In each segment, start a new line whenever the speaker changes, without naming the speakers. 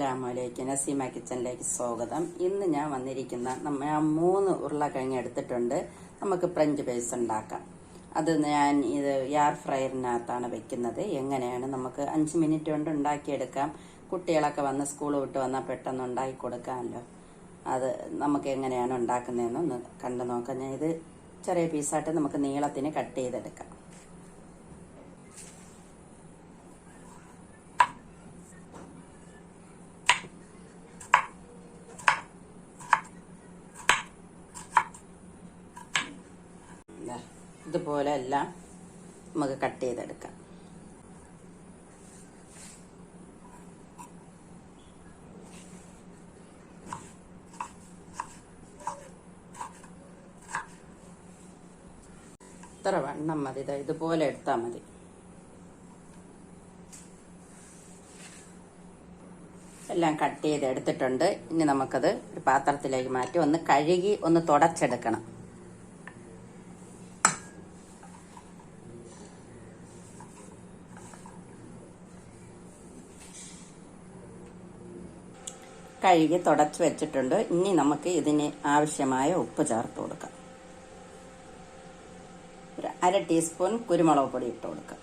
അസ്സലാമലൈക്കും. നസീമ കിച്ചണിലേക്ക് സ്വാഗതം. ഇന്ന് ഞാൻ വന്നിരിക്കുന്ന ഞാൻ 3 ഉരുളക്കിഴങ്ങ് എടുത്തിട്ടുണ്ട്. നമുക്ക് ഫ്രഞ്ച് ഫ്രൈസ് ഉണ്ടാക്കാം. അത് ഞാൻ ഇത് എയർ ഫ്രയറിനകത്താണ് വെക്കുന്നത്. എങ്ങനെയാണ് നമുക്ക് 5 മിനിറ്റ് കൊണ്ട് ഉണ്ടാക്കിയെടുക്കാം. കുട്ടികളൊക്കെ വന്ന് സ്കൂൾ വിട്ട് വന്നാൽ പെട്ടെന്ന് ഉണ്ടാക്കി കൊടുക്കാമല്ലോ. അത് നമുക്ക് എങ്ങനെയാണ് ഉണ്ടാക്കുന്നതെന്ന് ഒന്ന് കണ്ടു നോക്കാം. ഞാൻ ഇത് ചെറിയ പീസായിട്ട് നമുക്ക് നീളത്തിന് കട്ട് ചെയ്തെടുക്കാം. ഇതുപോലെ എല്ലാം നമുക്ക് കട്ട് ചെയ്തെടുക്കാം. ഇത്ര വണ്ണം മതി. ഇതുപോലെ എടുത്താൽ മതി. എല്ലാം കട്ട് ചെയ്ത് എടുത്തിട്ടുണ്ട്. ഇനി നമുക്കത് ഒരു പാത്രത്തിലേക്ക് മാറ്റി ഒന്ന് കഴുകി ഒന്ന് തുടച്ചെടുക്കണം. കഴുകി തുടച്ച് വെച്ചിട്ടുണ്ട്. ഇനി നമുക്ക് ഇതിന് ആവശ്യമായ ഉപ്പ് ചേർത്ത് കൊടുക്കാം. ഒരു 1/2 ടീസ്പൂൺ കുരുമുളക് പൊടി ഇട്ട് കൊടുക്കാം.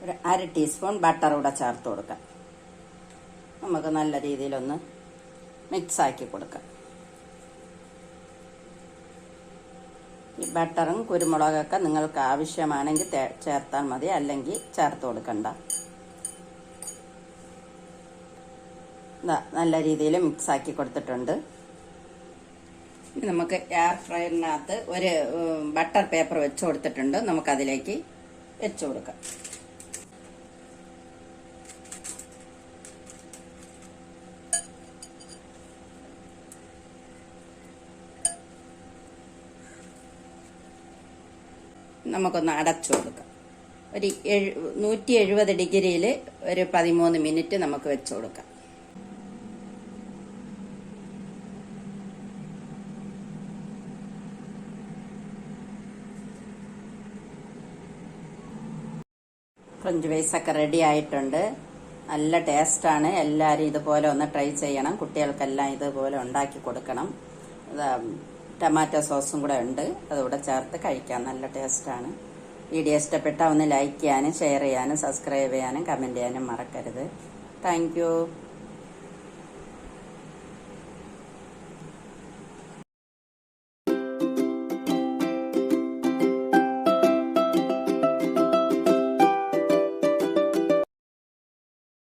ഒരു 1/2 ടീസ്പൂൺ ബട്ടർ കൂടെ ചേർത്ത് കൊടുക്കാം. നമുക്ക് നല്ല രീതിയിലൊന്ന് മിക്സ് ആക്കി കൊടുക്കാം. ഈ ബട്ടറും കുരുമുളകൊക്കെ നിങ്ങൾക്ക് ആവശ്യമാണെങ്കിൽ ചേർത്താൽ മതി, അല്ലെങ്കിൽ ചേർത്ത് കൊടുക്കണ്ട. നല്ല രീതിയിൽ മിക്സ് ആക്കി കൊടുത്തിട്ടുണ്ട്. ഇനി നമുക്ക് എയർ ഫ്രയറിനകത്ത് ഒരു ബട്ടർ പേപ്പർ വെച്ച് കൊടുത്തിട്ടുണ്ട്. നമുക്കതിലേക്ക് വെച്ച് കൊടുക്കാം. നമുക്കൊന്ന് അടച്ചു കൊടുക്കാം. ഒരു 170 ഡിഗ്രിയിൽ ഒരു 13 മിനിറ്റ് നമുക്ക് വെച്ച് കൊടുക്കാം. ഫ്രഞ്ച് ഫ്രൈസ് ഒക്കെ റെഡി ആയിട്ടുണ്ട്. നല്ല ടേസ്റ്റാണ്. എല്ലാവരും ഇതുപോലെ ഒന്ന് ട്രൈ ചെയ്യണം. കുട്ടികൾക്കെല്ലാം ഇതുപോലെ ഉണ്ടാക്കി കൊടുക്കണം. ടൊമാറ്റോ സോസും കൂടെ ഉണ്ട്, അതുകൂടെ ചേർത്ത് കഴിക്കാം. നല്ല ടേസ്റ്റാണ്. വീഡിയോ ഇഷ്ടപ്പെട്ടാൽ ഒന്ന് ലൈക്ക് ചെയ്യാനും ഷെയർ ചെയ്യാനും സബ്സ്ക്രൈബ് ചെയ്യാനും കമൻറ്റ് ചെയ്യാനും മറക്കരുത്. Thank you.